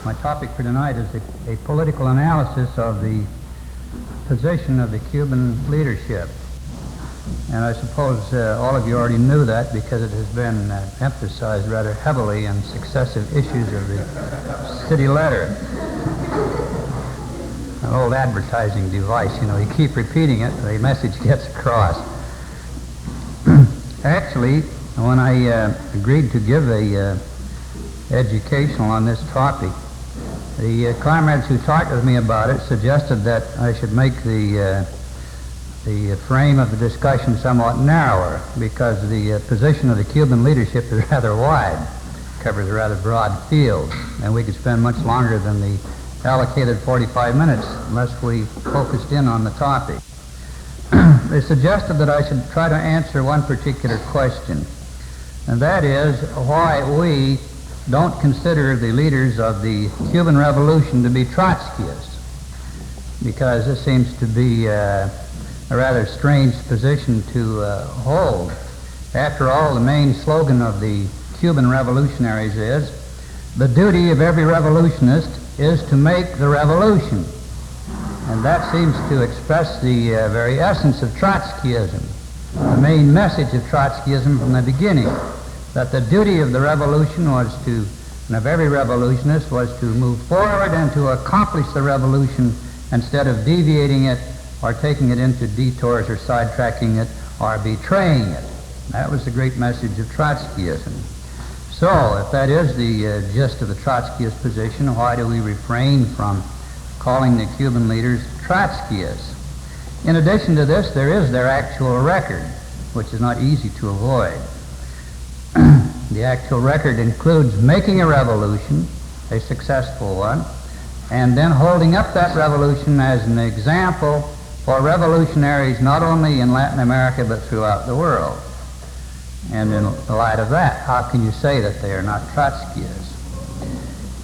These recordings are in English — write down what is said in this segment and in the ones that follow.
My topic for tonight is a political analysis of the position of the Cuban leadership. And I suppose all of you already knew that because it has been emphasized rather heavily in successive issues of the City Letter. An old advertising device, you know, you keep repeating it, the message gets across. Actually, when I agreed to give a educational on this topic, the comrades who talked with me about it suggested that I should make the frame of the discussion somewhat narrower because the position of the Cuban leadership is rather wide, covers a rather broad field, and we could spend much longer than the allocated 45 minutes unless we focused in on the topic. They suggested that I should try to answer one particular question, and that is why we don't consider the leaders of the Cuban Revolution to be Trotskyists, because this seems to be a rather strange position to hold. After all, the main slogan of the Cuban revolutionaries is, "The duty of every revolutionist is to make the revolution." And that seems to express the very essence of Trotskyism, the main message of Trotskyism from the beginning, that the duty of the revolution was to, and of every revolutionist, was to move forward and to accomplish the revolution instead of deviating it or taking it into detours or sidetracking it or betraying it. That was the great message of Trotskyism. So, if that is the gist of the Trotskyist position, why do we refrain from calling the Cuban leaders Trotskyists? In addition to this, there is their actual record, which is not easy to avoid. The actual record includes making a revolution, a successful one, and then holding up that revolution as an example for revolutionaries not only in Latin America but throughout the world. And in the light of that, how can you say that they are not Trotskyists?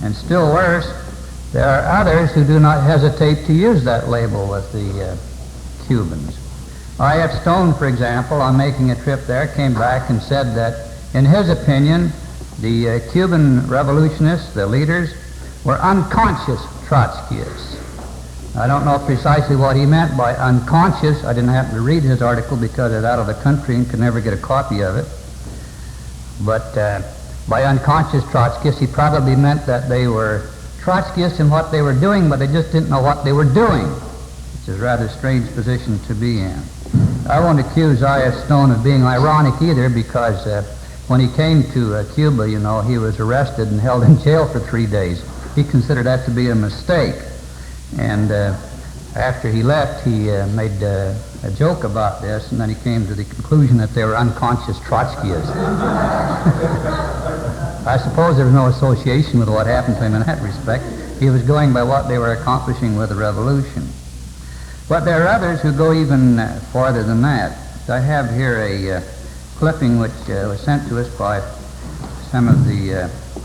And still worse, there are others who do not hesitate to use that label with the Cubans. I.F. Stone, for example, on making a trip there, came back and said that in his opinion, the Cuban revolutionists, the leaders, were unconscious Trotskyists. I don't know precisely what he meant by unconscious. I didn't happen to read his article because it's out of the country and could never get a copy of it. But by unconscious Trotskyists, he probably meant that they were Trotskyists in what they were doing, but they just didn't know what they were doing, which is a rather strange position to be in. I won't accuse I.F. Stone of being ironic either, because when he came to Cuba, you know, he was arrested and held in jail for 3 days. He considered that to be a mistake. And after he left, he made a joke about this, and then he came to the conclusion that they were unconscious Trotskyists. I suppose there was no association with what happened to him in that respect. He was going by what they were accomplishing with the revolution. But there are others who go even farther than that. I have here a clipping which was sent to us by some of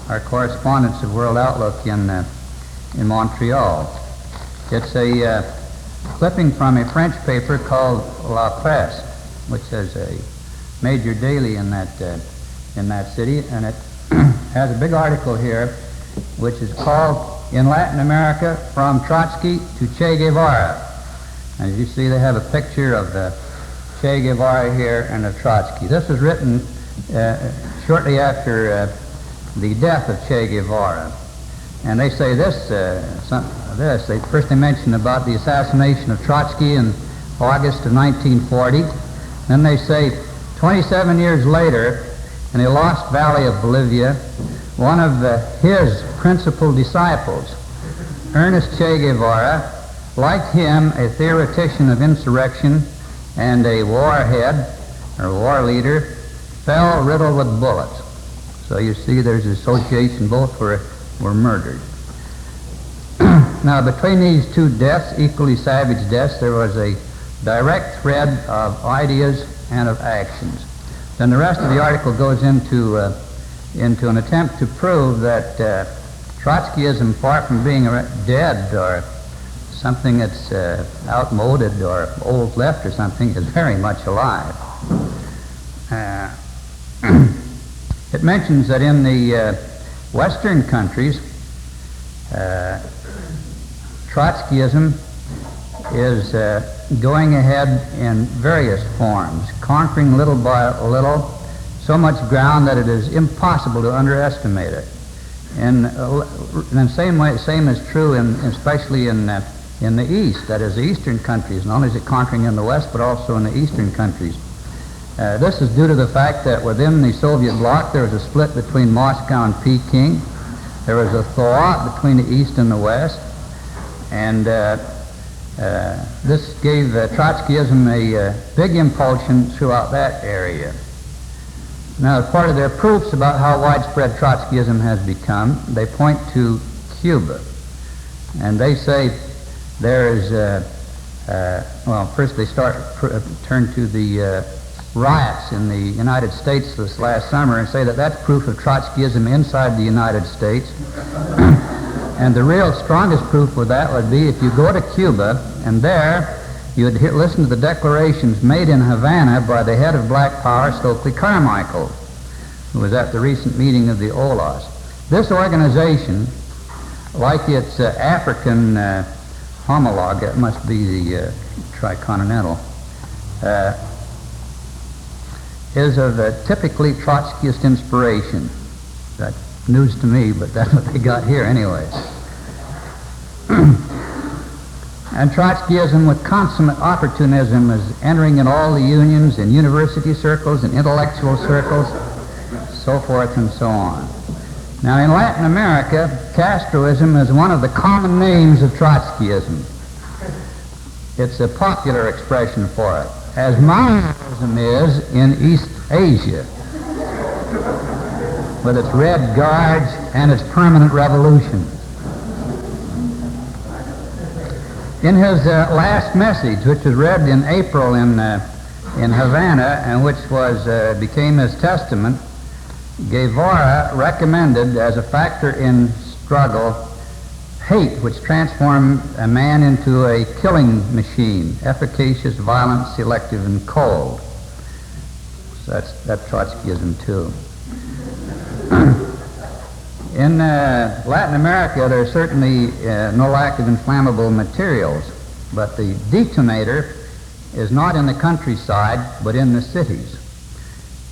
our correspondents of World Outlook in Montreal. It's a clipping from a French paper called La Presse, which is a major daily in that city, and it has a big article here which is called "In Latin America, from Trotsky to Che Guevara." And as you see, they have a picture of Che Guevara here and of Trotsky. This was written shortly after the death of Che Guevara. And they say this, they mention about the assassination of Trotsky in August of 1940. Then they say 27 years later, in a lost valley of Bolivia, one of his principal disciples, Ernest Che Guevara, like him, a theoretician of insurrection and a warhead, or war leader, fell riddled with bullets. So you see there's association, both were murdered. Now, between these two deaths, equally savage deaths, there was a direct thread of ideas and of actions. Then the rest of the article goes into an attempt to prove that Trotskyism, far from being dead or something that's outmoded or old left or something, is very much alive. It mentions that in the Western countries, Trotskyism is going ahead in various forms, conquering little by little so much ground that it is impossible to underestimate it. And the same is true especially in the East, that is the Eastern countries. Not only is it conquering in the West, but also in the Eastern countries. This is due to the fact that within the Soviet bloc there was a split between Moscow and Peking. There was a thaw between the East and the West. And this gave Trotskyism a big impulsion throughout that area. Now, as part of their proofs about how widespread Trotskyism has become, they point to Cuba. And they say there is, first they turn to the riots in the United States this last summer and say that that's proof of Trotskyism inside the United States. And the real strongest proof for that would be if you go to Cuba, and there you would listen to the declarations made in Havana by the head of Black Power, Stokely Carmichael, who was at the recent meeting of the OLAS. This organization, like its African homologue, that must be the Tricontinental, is of a typically Trotskyist inspiration. That's news to me, but that's what they got here anyways. And Trotskyism with consummate opportunism is entering in all the unions, in university circles, in intellectual circles, so forth and so on. Now in Latin America, Castroism is one of the common names of Trotskyism. It's a popular expression for it, as Maoism is in East Asia, with its Red Guards and its permanent revolution. In his last message, which was read in April in Havana, and which became his testament, Guevara recommended as a factor in struggle hate, which transformed a man into a killing machine, efficacious, violent, selective, and cold. So that's Trotskyism too. In Latin America, there's certainly no lack of inflammable materials, but the detonator is not in the countryside, but in the cities.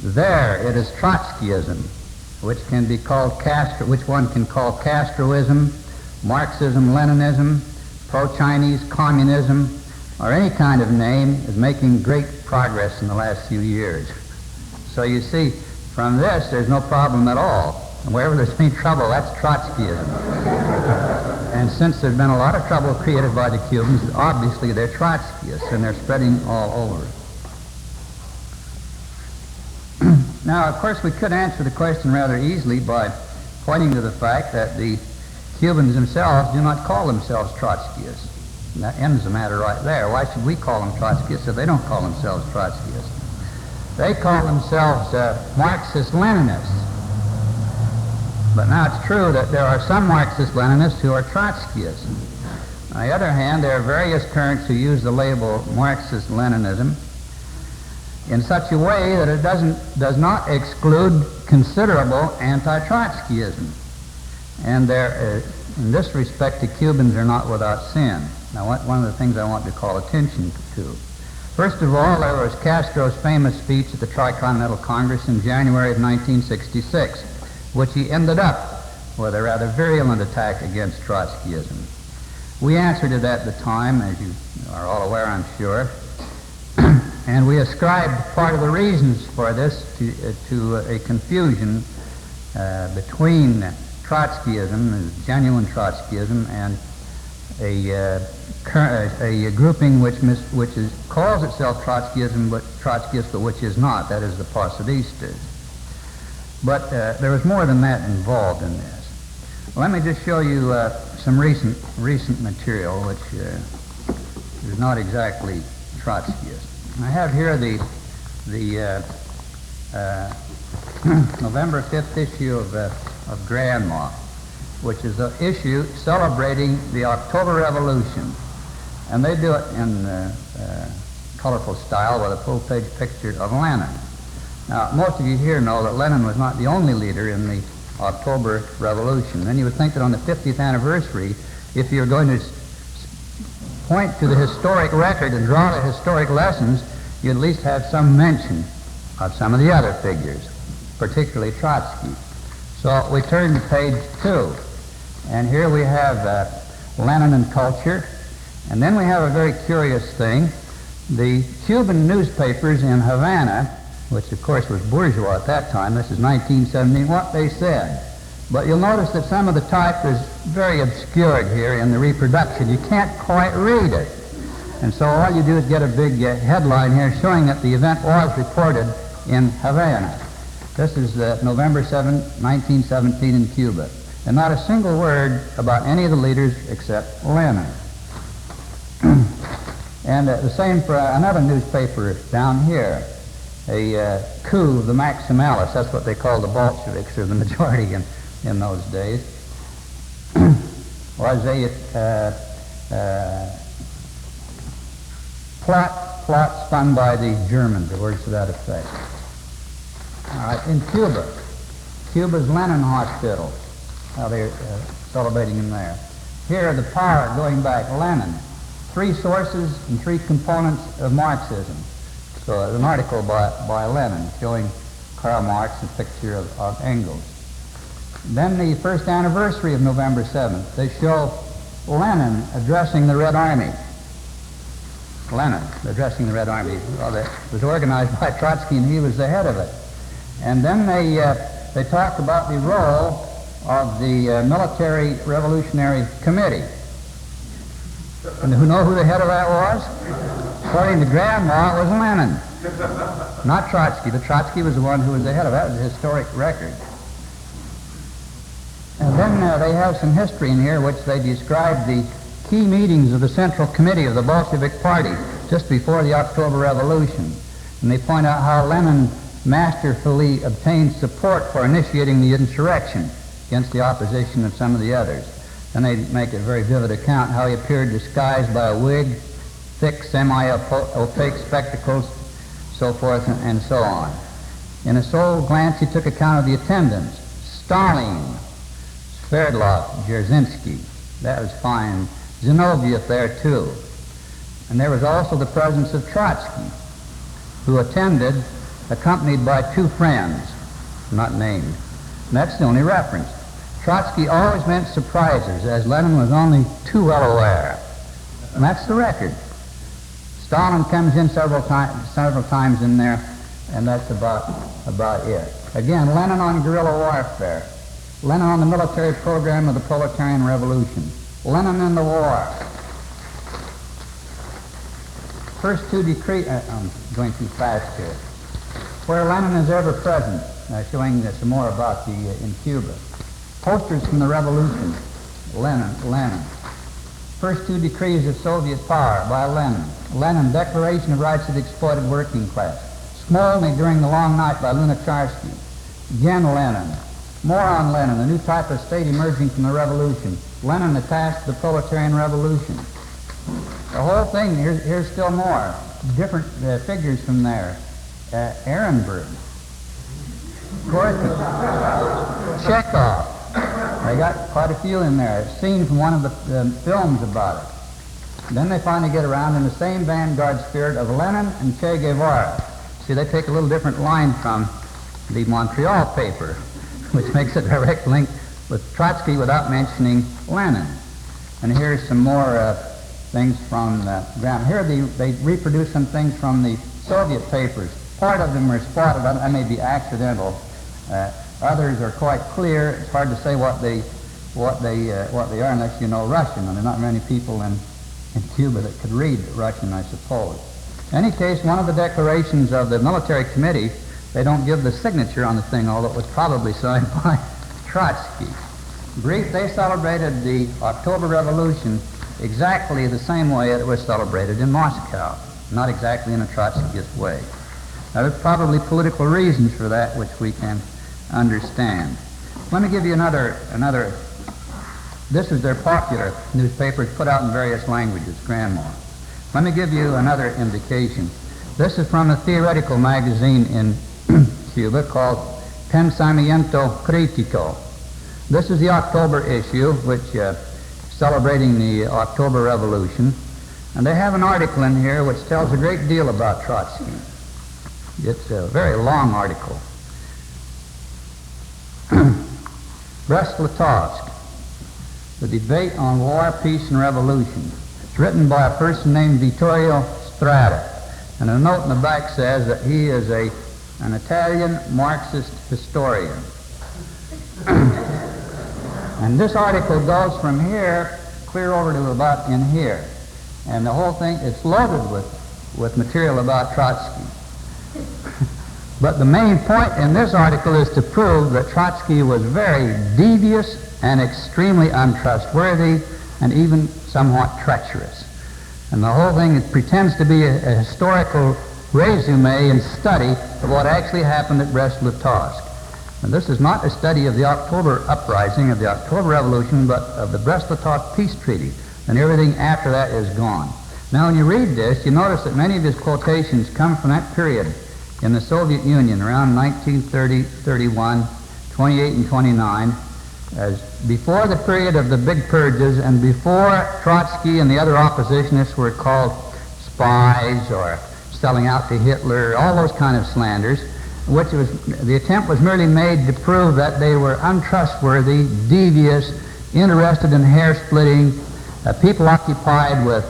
There it is Trotskyism, which one can call Castroism, Marxism, Leninism, pro-Chinese communism, or any kind of name, is making great progress in the last few years. So you see, from this, there's no problem at all. And wherever there's any trouble, that's Trotskyism. And since there's been a lot of trouble created by the Cubans, obviously they're Trotskyists, and they're spreading all over. Now, of course, we could answer the question rather easily by pointing to the fact that the Cubans themselves do not call themselves Trotskyists. And that ends the matter right there. Why should we call them Trotskyists if they don't call themselves Trotskyists? They call themselves Marxist-Leninists. But now it's true that there are some Marxist-Leninists who are Trotskyists. On the other hand, there are various currents who use the label Marxist-Leninism in such a way that it does not exclude considerable anti-Trotskyism. And in this respect, the Cubans are not without sin. Now, one of the things I want to call attention to. First of all, there was Castro's famous speech at the Tricontinental Congress in January of 1966, which he ended up with a rather virulent attack against Trotskyism. We answered it at the time, as you are all aware, I'm sure, and we ascribed part of the reasons for this to a confusion between Trotskyism, genuine Trotskyism, and a grouping which calls itself Trotskyist, but which is not. That is the Socialistas. But there was more than that involved in this. Let me just show you some recent material which is not exactly Trotskyist. I have here the November 5th issue of Grandma, which is an issue celebrating the October Revolution. And they do it in colorful style with a full-page picture of Lenin. Now, most of you here know that Lenin was not the only leader in the October Revolution. Then you would think that on the 50th anniversary, if you're going to point to the historic record and draw the historic lessons, you at least have some mention of some of the other figures, particularly Trotsky. So we turn to page 2, and here we have Lenin and culture, and then we have a very curious thing. The Cuban newspapers in Havana, which of course was bourgeois at that time, this is 1917, what they said. But you'll notice that some of the type is very obscured here in the reproduction. You can't quite read it. And so all you do is get a big headline here showing that the event was reported in Havana. This is November 7, 1917 in Cuba. And not a single word about any of the leaders except Lenin. And the same for another newspaper down here, a coup of the Maximalists. That's what they called the Bolsheviks, or the majority in those days. Was a plot spun by the Germans, or words to that effect. All right, in Cuba, Cuba's Lenin Hospital, how they're celebrating him there. Here, the power going back, Lenin. 3 sources and 3 components of Marxism. So an article by Lenin showing Karl Marx, a picture of Engels. Then the first anniversary of November 7th, they show Lenin addressing the Red Army. Lenin addressing the Red Army. Well, it was organized by Trotsky, and he was the head of it. And then they talked about the role of the Military Revolutionary Committee. And who know who the head of that was? According to Grandma, it was Lenin. Not Trotsky. The Trotsky was the one who was the head of that. It was a historic record. And then they have some history in here which they describe the key meetings of the Central Committee of the Bolshevik Party just before the October Revolution. And they point out how Lenin masterfully obtained support for initiating the insurrection against the opposition of some of the others. Then they make a very vivid account how he appeared disguised by a wig, thick, semi-opaque spectacles, so forth and so on. In a sole glance, he took account of the attendants. Stalin, Sverdlov, Dzerzhinsky. That was fine. Zinoviev there, too. And there was also the presence of Trotsky, who attended, accompanied by 2 friends, not named. And that's the only reference. Trotsky always meant surprises, as Lenin was only too well aware. And that's the record. Stalin comes in several times in there, and that's about it. Again, Lenin on guerrilla warfare. Lenin on the military program of the proletarian revolution. Lenin in the war. First 2 decrees, I'm going too fast here. Where Lenin is ever present, showing some more about in Cuba. Posters from the revolution, Lenin. First 2 decrees of Soviet power by Lenin. Lenin, Declaration of Rights of the Exploited Working Class. Smolny during the long night by Lunacharsky. Again Lenin. More on Lenin, a new type of state emerging from the revolution. Lenin attached to the proletarian revolution. The whole thing, here's still more. Different figures from there. Ehrenberg. Gorky. Chekhov. They got quite a few in there. A scene from one of the films about it. Then they finally get around in the same vanguard spirit of Lenin and Che Guevara. See, they take a little different line from the Montreal paper, which makes a direct link with Trotsky without mentioning Lenin. And here's some more things from ground. Here they reproduce some things from the Soviet papers. Part of them are spotted. That may be accidental. Others are quite clear. It's hard to say what they are unless you know Russian, and there are not many people in Cuba that could read Russian, I suppose. In any case, one of the declarations of the military committee, they don't give the signature on the thing, although it was probably signed by Trotsky. Brief, they celebrated the October Revolution exactly the same way it was celebrated in Moscow, not exactly in a Trotskyist way. Now, there's probably political reasons for that which we can understand. Let me give you another. This is their popular newspapers put out in various languages, Grandma. Let me give you another indication. This is from a theoretical magazine in Cuba called Pensamiento Crítico. This is the October issue, which celebrating the October Revolution. And they have an article in here which tells a great deal about Trotsky. It's a very long article. Brest-Litovsk, the debate on war, peace, and revolution. It's written by a person named Vittorio Strada. And a note in the back says that he is an Italian Marxist historian. And this article goes from here clear over to about in here. And the whole thing is loaded with material about Trotsky. But the main point in this article is to prove that Trotsky was very devious and extremely untrustworthy and even somewhat treacherous. And the whole thing pretends to be a historical resume and study of what actually happened at Brest-Litovsk. And this is not a study of the October uprising, of the October Revolution, but of the Brest-Litovsk Peace Treaty. And everything after that is gone. Now, when you read this, you notice that many of his quotations come from that period in the Soviet Union, around 1930, 31, 28, and 29, as before the period of the big purges and before Trotsky and the other oppositionists were called spies or selling out to Hitler, all those kind of slanders, which was, the attempt was merely made to prove that they were untrustworthy, devious, interested in hair-splitting, people occupied with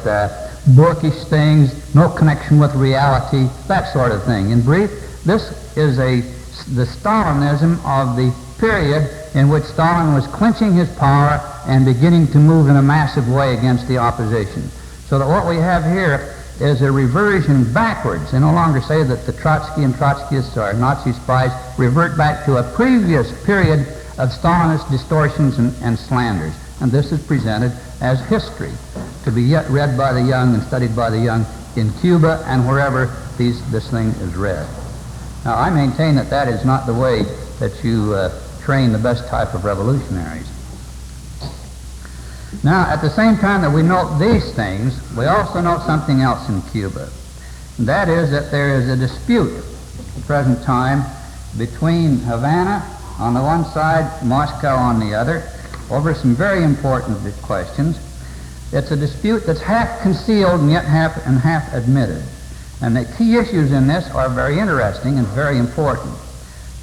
bookish things, no connection with reality, that sort of thing. In brief, this is the Stalinism of the period in which Stalin was clinching his power and beginning to move in a massive way against the opposition. So that what we have here is a reversion backwards. They no longer say that the Trotsky and Trotskyists are Nazi spies, revert back to a previous period of Stalinist distortions and slanders. And this is presented as history, to be yet read by the young and studied by the young in Cuba and wherever this thing is read. Now, I maintain that that is not the way that you train the best type of revolutionaries. Now, at the same time that we note these things, we also note something else in Cuba. And that is that there is a dispute at the present time between Havana on the one side, Moscow on the other, over some very important questions. It's a dispute that's half concealed and yet half admitted. And the key issues in this are very interesting and very important.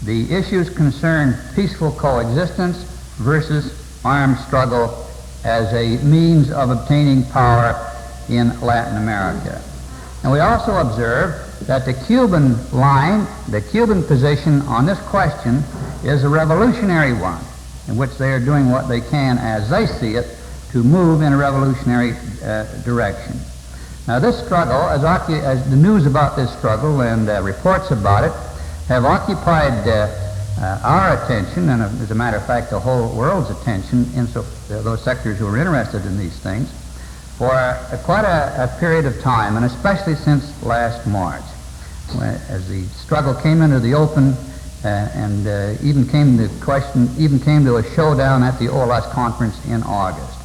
The issues concern peaceful coexistence versus armed struggle as a means of obtaining power in Latin America. And we also observe that the Cuban line, the Cuban position on this question is a revolutionary one, in which they are doing what they can, as they see it, to move in a revolutionary direction. Now, this struggle, as the news about this struggle and reports about it have occupied our attention, and as a matter of fact, the whole world's attention, in those sectors who are interested in these things, for quite a period of time, and especially since last March, as the struggle came into the open and even came to a showdown at the OLAS conference in August.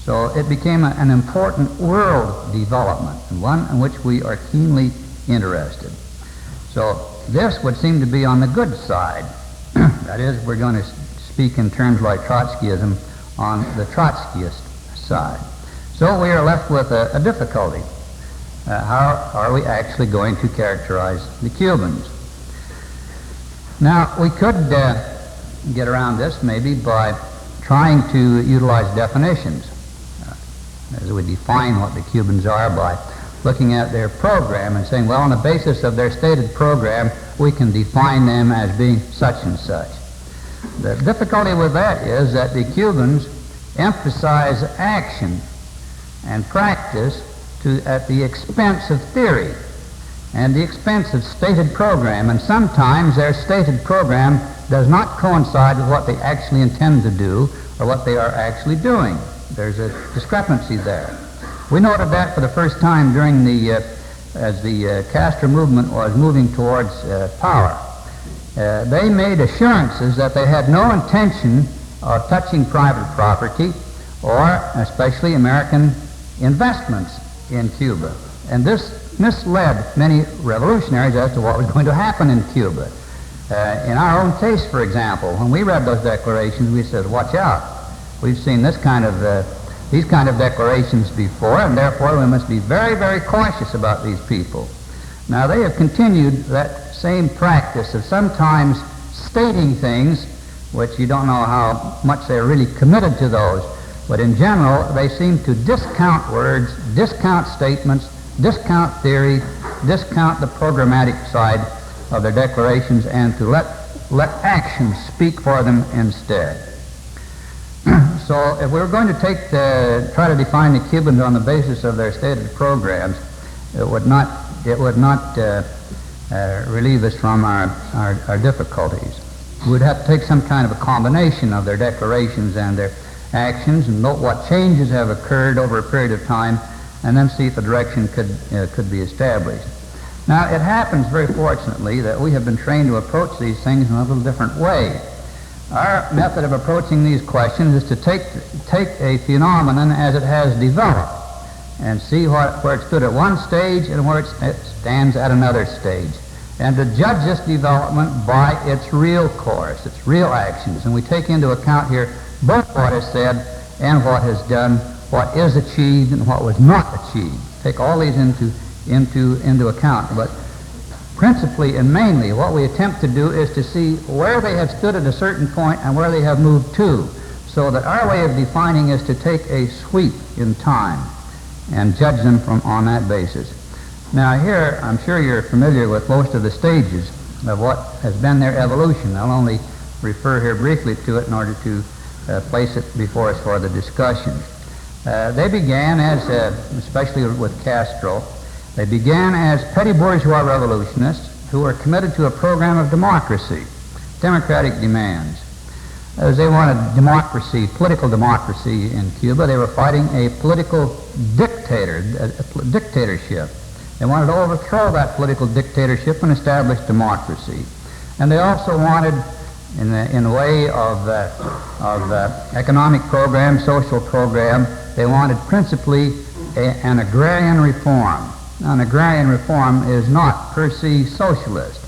So it became an important world development, and one in which we are keenly interested. So this would seem to be on the good side. That is, we're going to speak in terms like Trotskyism on the Trotskyist side. So we are left with a difficulty. How are we actually going to characterize the Cubans? Now, we could get around this maybe by trying to utilize definitions, as we define what the Cubans are by looking at their program and saying, well, on the basis of their stated program, we can define them as being such and such. The difficulty with that is that the Cubans emphasize action and practice at the expense of theory and the expense of stated program, and sometimes their stated program does not coincide with what they actually intend to do or what they are actually doing. There's a discrepancy there. We noted that for the first time during as the Castro movement was moving towards power. They made assurances that they had no intention of touching private property or especially American investments in Cuba. And this misled many revolutionaries as to what was going to happen in Cuba. In our own case, for example, when we read those declarations, we said, watch out. We've seen these kind of declarations before, and therefore we must be very, very cautious about these people. Now, they have continued that same practice of sometimes stating things which you don't know how much they're really committed to those, but in general, they seem to discount words, discount statements, discount theory, discount the programmatic side of their declarations, and to let actions speak for them instead. So if we were going to try to define the Cubans on the basis of their stated programs, it would not relieve us from our difficulties. We would have to take some kind of a combination of their declarations and their actions and note what changes have occurred over a period of time, and then see if a direction could be established. Now, it happens very fortunately that we have been trained to approach these things in a little different way. Our method of approaching these questions is to take a phenomenon as it has developed and see where it stood at one stage and where it stands at another stage, and to judge this development by its real course, its real actions. And we take into account here both what is said and what is done, what is achieved and what was not achieved. Take all these into account. But principally and mainly what we attempt to do is to see where they have stood at a certain point and where they have moved to, so that our way of defining is to take a sweep in time and judge them on that basis. Now here, I'm sure you're familiar with most of the stages of what has been their evolution. I'll only refer here briefly to it in order to place it before us for the discussion. They began as, especially with Castro, they began as petty bourgeois revolutionists who were committed to a program of democracy, democratic demands. As they wanted democracy, political democracy in Cuba, they were fighting a political dictatorship. They wanted to overthrow that political dictatorship and establish democracy. And they also wanted, in the way of economic program, social program, they wanted principally an agrarian reform. Now, an agrarian reform is not per se socialist.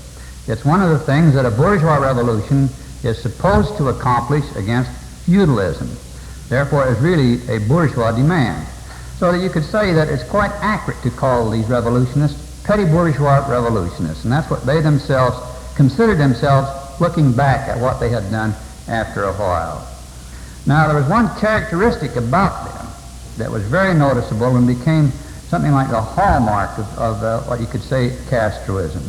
It's one of the things that a bourgeois revolution is supposed to accomplish against feudalism. Therefore, it is really a bourgeois demand. So that you could say that it's quite accurate to call these revolutionists petty bourgeois revolutionists, and that's what they themselves considered themselves, looking back at what they had done after a while. Now, there was one characteristic about them that was very noticeable and became something like the hallmark of what you could say Castroism,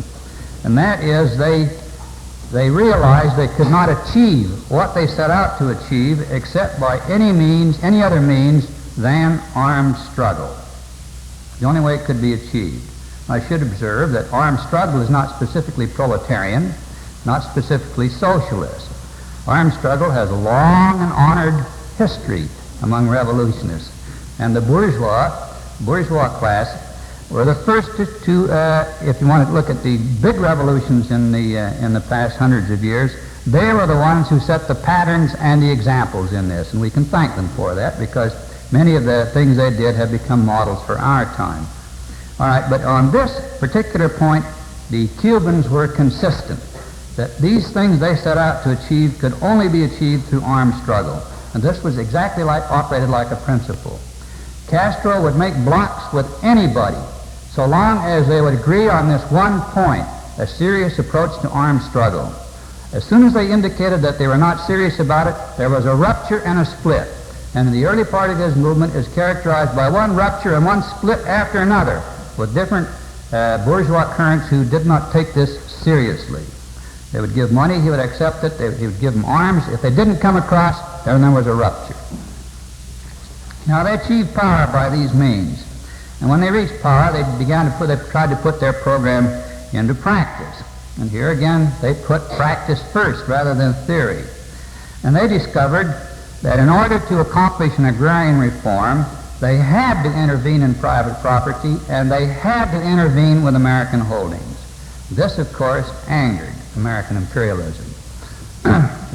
and that is they realized they could not achieve what they set out to achieve except by any other means than armed struggle. The only way it could be achieved. I should observe that armed struggle is not specifically proletarian, not specifically socialist. Armed struggle has a long and honored history among revolutionists, and the bourgeois class were the first to if you want to look at the big revolutions in the past hundreds of years, they were the ones who set the patterns and the examples in this, and we can thank them for that, because many of the things they did have become models for our time. All right, but on this particular point, the Cubans were consistent that these things they set out to achieve could only be achieved through armed struggle, and this was exactly operated like a principle. Castro would make blocks with anybody so long as they would agree on this one point, a serious approach to armed struggle. As soon as they indicated that they were not serious about it, there was a rupture and a split. And the early part of his movement is characterized by one rupture and one split after another, with different bourgeois currents who did not take this seriously. They would give money, he would accept it, he would give them arms. If they didn't come across, then there was a rupture. Now, they achieved power by these means. And when they reached power, they tried to put their program into practice. And here again, they put practice first rather than theory. And they discovered that in order to accomplish an agrarian reform, they had to intervene in private property, and they had to intervene with American holdings. This, of course, angered American imperialism.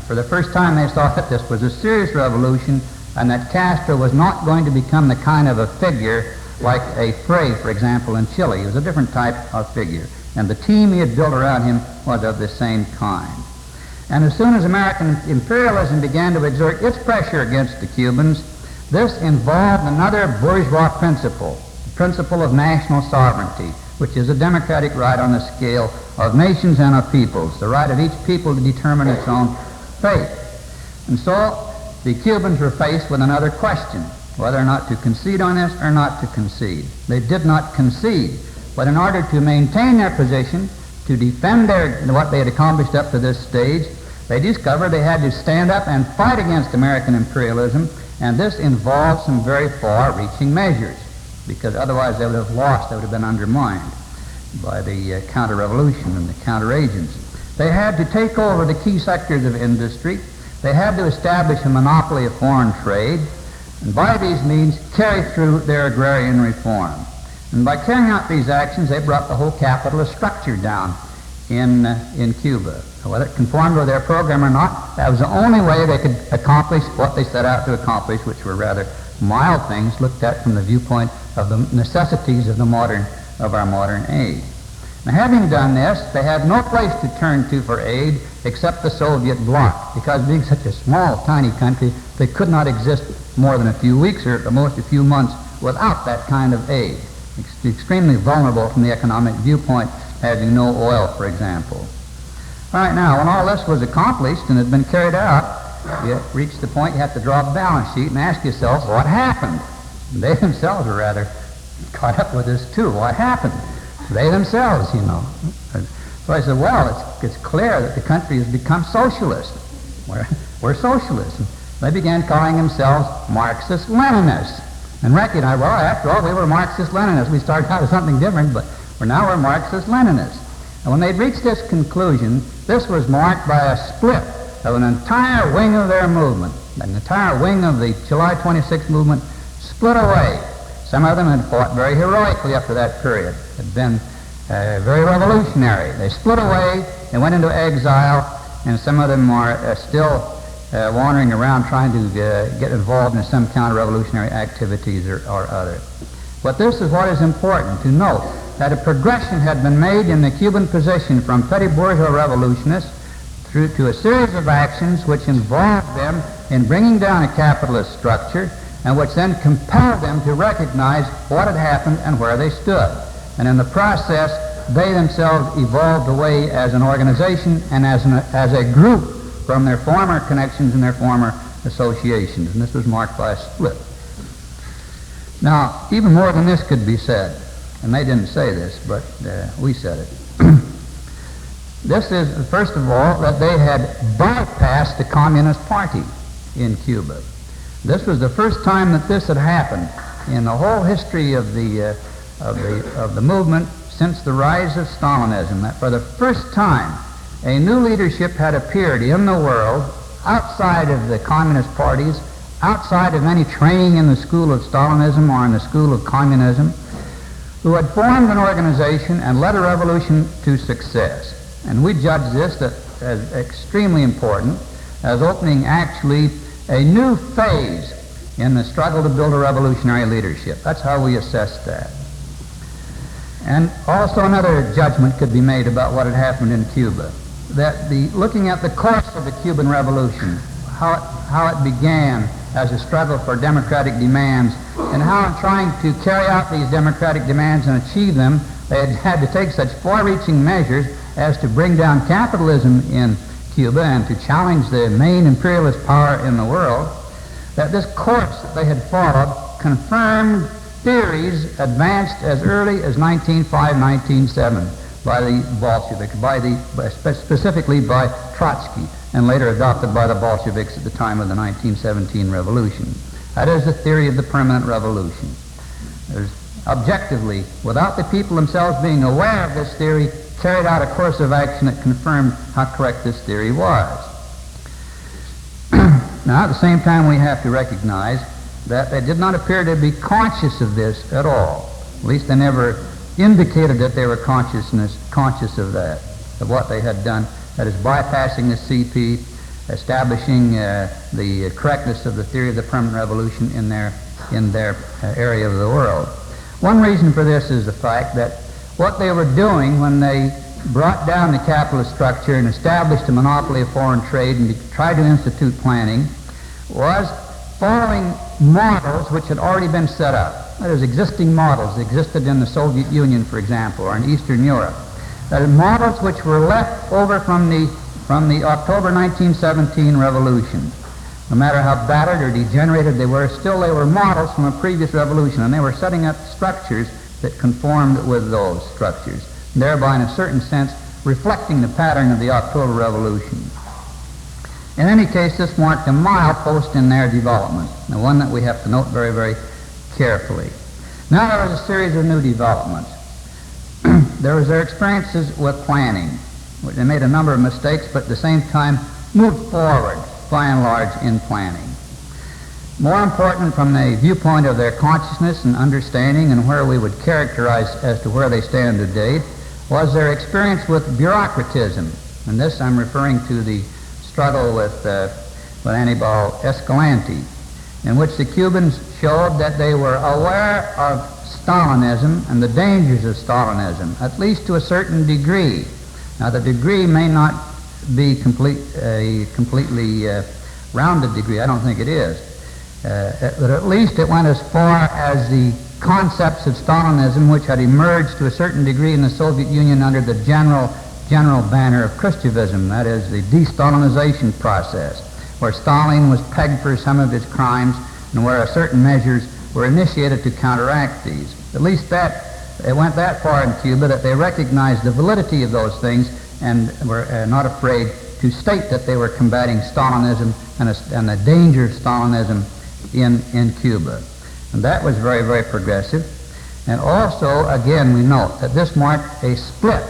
For the first time, they saw that this was a serious revolution, and that Castro was not going to become the kind of a figure like a Frey, for example, in Chile. He was a different type of figure. and the team he had built around him was of the same kind. And as soon as American imperialism began to exert its pressure against the Cubans, this involved another bourgeois principle, the principle of national sovereignty, which is a democratic right on the scale of nations and of peoples, the right of each people to determine its own fate. And so the Cubans were faced with another question, whether or not to concede on this or not to concede. They did not concede, but in order to maintain their position, to defend what they had accomplished up to this stage, they discovered they had to stand up and fight against American imperialism, and this involved some very far-reaching measures, because otherwise they would have lost, they would have been undermined by the counter-revolution and the counter-agents. They had to take over the key sectors of industry. They had to establish a monopoly of foreign trade, and by these means carry through their agrarian reform. And by carrying out these actions, they brought the whole capitalist structure down in Cuba. Whether it conformed with their program or not, that was the only way they could accomplish what they set out to accomplish, which were rather mild things looked at from the viewpoint of the necessities of our modern age. Now, having done this, they had no place to turn to for aid except the Soviet bloc, because being such a small, tiny country, they could not exist more than a few weeks or at the most a few months without that kind of aid. Extremely vulnerable from the economic viewpoint, having no oil, for example. All right, now, when all this was accomplished and had been carried out, you reached the point you have to draw a balance sheet and ask yourself, what happened? They themselves were rather caught up with this, too. What happened? They themselves, you know. So I said, well, it's clear that the country has become socialist. We're socialists. And they began calling themselves Marxist-Leninists and recognized, well, after all, we were Marxist-Leninists. We started out as something different, but now we're Marxist-Leninists. And when they'd reached this conclusion, this was marked by a split of an entire wing of their movement. An entire wing of the July 26th movement split away. Some of them had fought very heroically up to that period, had been very revolutionary. They split away and went into exile, and some of them are still wandering around trying to get involved in some counter-revolutionary activities or other. But this is what is important to note, that a progression had been made in the Cuban position from petty bourgeois revolutionists through to a series of actions which involved them in bringing down a capitalist structure and which then compelled them to recognize what had happened and where they stood. And in the process, they themselves evolved away as an organization and as a group from their former connections and their former associations. And this was marked by a split. Now, even more than this could be said. And they didn't say this, but we said it. This is, first of all, that they had bypassed the Communist Party in Cuba. This was the first time that this had happened in the whole history of the movement since the rise of Stalinism, that for the first time a new leadership had appeared in the world outside of the communist parties, outside of any training in the school of Stalinism or in the school of communism, who had formed an organization and led a revolution to success. And we judge this as extremely important, as opening actually a new phase in the struggle to build a revolutionary leadership. That's how we assess that. And also another judgment could be made about what had happened in Cuba, that looking at the course of the Cuban Revolution, how it began as a struggle for democratic demands, and how in trying to carry out these democratic demands and achieve them, they had to take such far-reaching measures as to bring down capitalism in Cuba and to challenge the main imperialist power in the world, that this course that they had followed confirmed theories advanced as early as 1905, 1907 by the Bolsheviks, specifically by Trotsky, and later adopted by the Bolsheviks at the time of the 1917 revolution. That is the theory of the permanent revolution. There's objectively, without the people themselves being aware of this theory, carried out a course of action that confirmed how correct this theory was. Now, at the same time, we have to recognize that they did not appear to be conscious of this at all. At least they never indicated that they were conscious of that, of what they had done, that is bypassing the CP, establishing the correctness of the theory of the permanent revolution in their area of the world. One reason for this is the fact that what they were doing when they brought down the capitalist structure and established a monopoly of foreign trade and tried to institute planning was following models which had already been set up. That is, existing models that existed in the Soviet Union, for example, or in Eastern Europe. That is, models which were left over from the October 1917 revolution. No matter how battered or degenerated they were, still they were models from a previous revolution, and they were setting up structures that conformed with those structures, thereby in a certain sense reflecting the pattern of the October Revolution. In any case, this marked a milepost in their development, and one that we have to note very, very carefully. Now there was a series of new developments. There was their experiences with planning, which they made a number of mistakes, but at the same time moved forward, by and large, in planning. More important from the viewpoint of their consciousness and understanding and where we would characterize as to where they stand today was their experience with bureaucratism. And this I'm referring to the struggle with Anibal Escalante, in which the Cubans showed that they were aware of Stalinism and the dangers of Stalinism, at least to a certain degree. Now, the degree may not be a completely rounded degree. I don't think it is. But at least it went as far as the concepts of Stalinism, which had emerged to a certain degree in the Soviet Union under the general banner of Khrushchevism, that is, the de-Stalinization process, where Stalin was pegged for some of his crimes and where certain measures were initiated to counteract these. At least it went that far in Cuba that they recognized the validity of those things and were not afraid to state that they were combating Stalinism and the danger of Stalinism in Cuba. And that was very, very progressive. And also, again, we note that this marked a split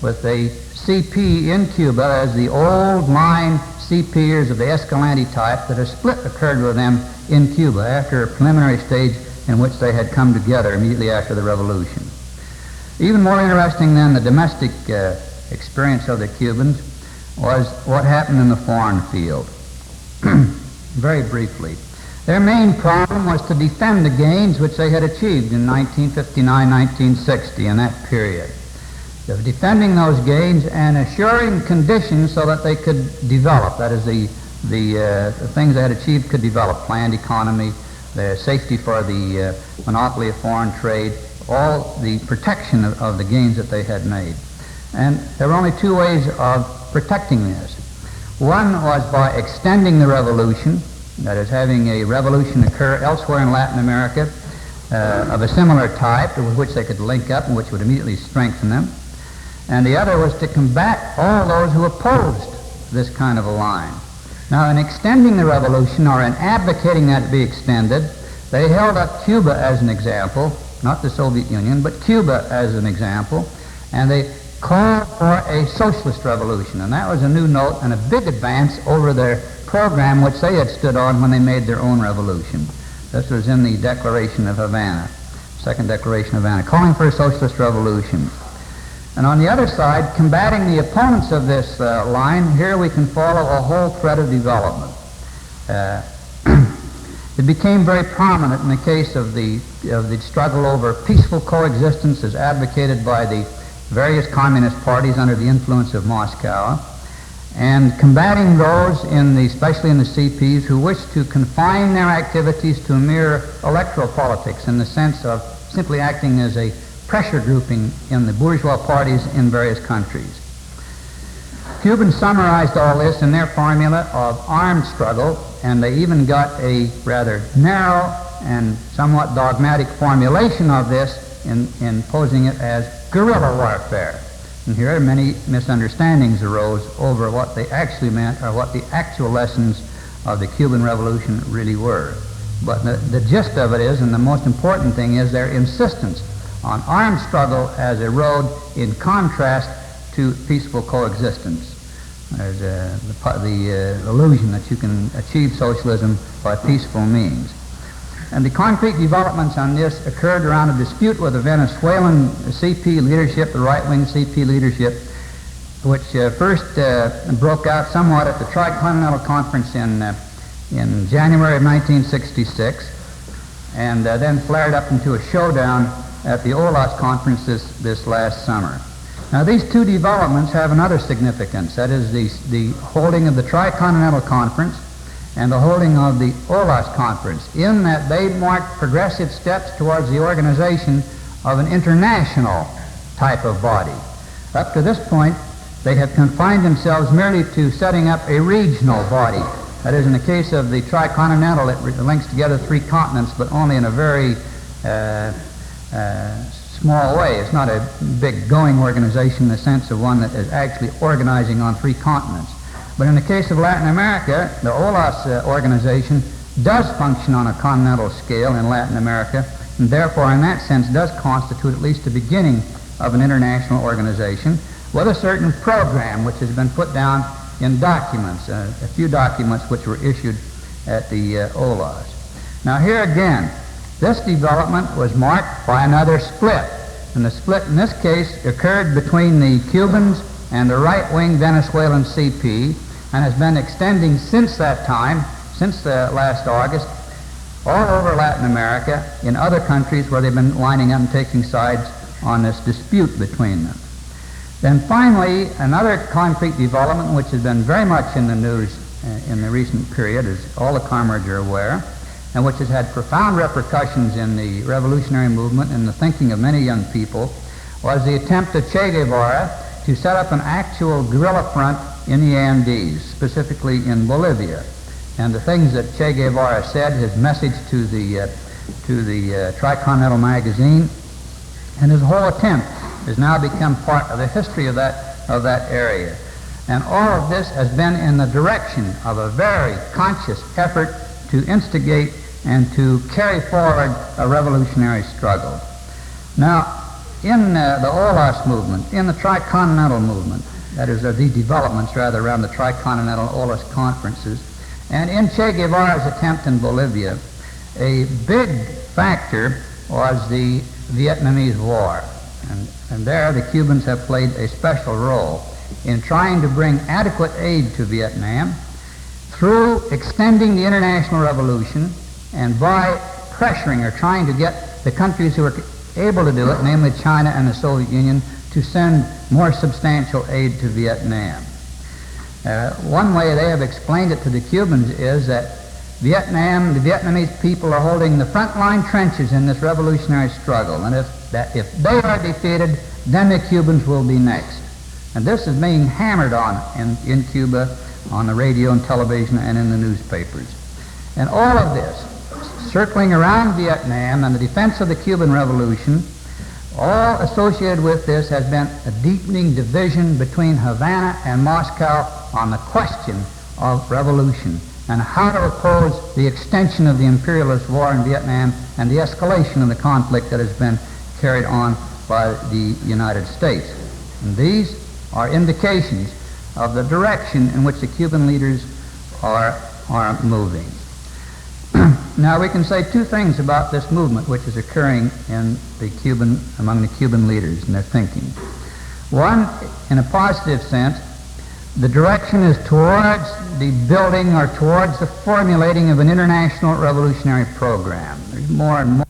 with the CP in Cuba as the old line CPers of the Escalante type, that a split occurred with them in Cuba after a preliminary stage in which they had come together immediately after the revolution. Even more interesting than the domestic experience of the Cubans was what happened in the foreign field. Very briefly. Their main problem was to defend the gains which they had achieved in 1959-1960, in that period. Of defending those gains and assuring conditions so that they could develop. That is, the things they had achieved could develop. Planned economy, the safety for the monopoly of foreign trade, all the protection of the gains that they had made. And there were only two ways of protecting this. One was by extending the revolution, that is, having a revolution occur elsewhere in Latin America of a similar type with which they could link up and which would immediately strengthen them. And the other was to combat all those who opposed this kind of a line. Now, in extending the revolution, or in advocating that it be extended, they held up Cuba as an example, not the Soviet Union, but Cuba as an example, and they called for a socialist revolution. And that was a new note and a big advance over their program which they had stood on when they made their own revolution. This was in the Declaration of Havana, Second Declaration of Havana, calling for a socialist revolution. And on the other side, combating the opponents of this line, here we can follow a whole thread of development. It became very prominent in the case of the struggle over peaceful coexistence as advocated by the various communist parties under the influence of Moscow, and combating those, especially in the CPs, who wished to confine their activities to mere electoral politics in the sense of simply acting as a pressure grouping in the bourgeois parties in various countries. Cubans summarized all this in their formula of armed struggle, and they even got a rather narrow and somewhat dogmatic formulation of this in posing it as guerrilla warfare. And here many misunderstandings arose over what they actually meant or what the actual lessons of the Cuban Revolution really were. But the gist of it is, and the most important thing is, their insistence on armed struggle as a road in contrast to peaceful coexistence. There's the illusion that you can achieve socialism by peaceful means. And the concrete developments on this occurred around a dispute with the Venezuelan CP leadership, the right-wing CP leadership, which first broke out somewhat at the Tricontinental Conference in January of 1966, and then flared up into a showdown at the OLAS conference this last summer. Now, these two developments have another significance. That is the holding of the Tricontinental Conference and the holding of the OLAS Conference, in that they mark progressive steps towards the organization of an international type of body. Up to this point, they have confined themselves merely to setting up a regional body. That is, in the case of the Tricontinental, it links together three continents, but only in a very small way. It's not a big going organization in the sense of one that is actually organizing on three continents. But in the case of Latin America, the OLAS organization does function on a continental scale in Latin America, and therefore in that sense does constitute at least the beginning of an international organization with a certain program which has been put down in documents, a few documents which were issued at the OLAS. Now here again, this development was marked by another split, and the split in this case occurred between the Cubans and the right-wing Venezuelan CP, and has been extending since that time, since last August, all over Latin America, in other countries where they've been lining up and taking sides on this dispute between them. Then finally, another concrete development which has been very much in the news in the recent period, as all the comrades are aware, and which has had profound repercussions in the revolutionary movement and the thinking of many young people, was the attempt of Che Guevara to set up an actual guerrilla front in the Andes, specifically in Bolivia. And the things that Che Guevara said, his message to the Tricontinental magazine, and his whole attempt has now become part of the history of that area. And all of this has been in the direction of a very conscious effort to instigate and to carry forward a revolutionary struggle. Now, in the OLAS movement, in the Tricontinental movement, that is, the developments rather around the Tricontinental OLAS conferences, and in Che Guevara's attempt in Bolivia, a big factor was the Vietnamese War. And there the Cubans have played a special role in trying to bring adequate aid to Vietnam through extending the international revolution and by pressuring or trying to get the countries who were able to do it, namely China and the Soviet Union, to send more substantial aid to Vietnam. One way they have explained it to the Cubans is that the Vietnamese people are holding the frontline trenches in this revolutionary struggle, and if they are defeated, then the Cubans will be next. And this is being hammered on in Cuba, on the radio and television and in the newspapers. And all of this, circling around Vietnam and the defense of the Cuban Revolution, all associated with this has been a deepening division between Havana and Moscow on the question of revolution and how to oppose the extension of the imperialist war in Vietnam and the escalation of the conflict that has been carried on by the United States. And these are indications of the direction in which the Cuban leaders are moving. Now, we can say two things about this movement which is occurring among the Cuban leaders and their thinking. One, in a positive sense, the direction is towards the building or towards the formulating of an international revolutionary program. There's more and more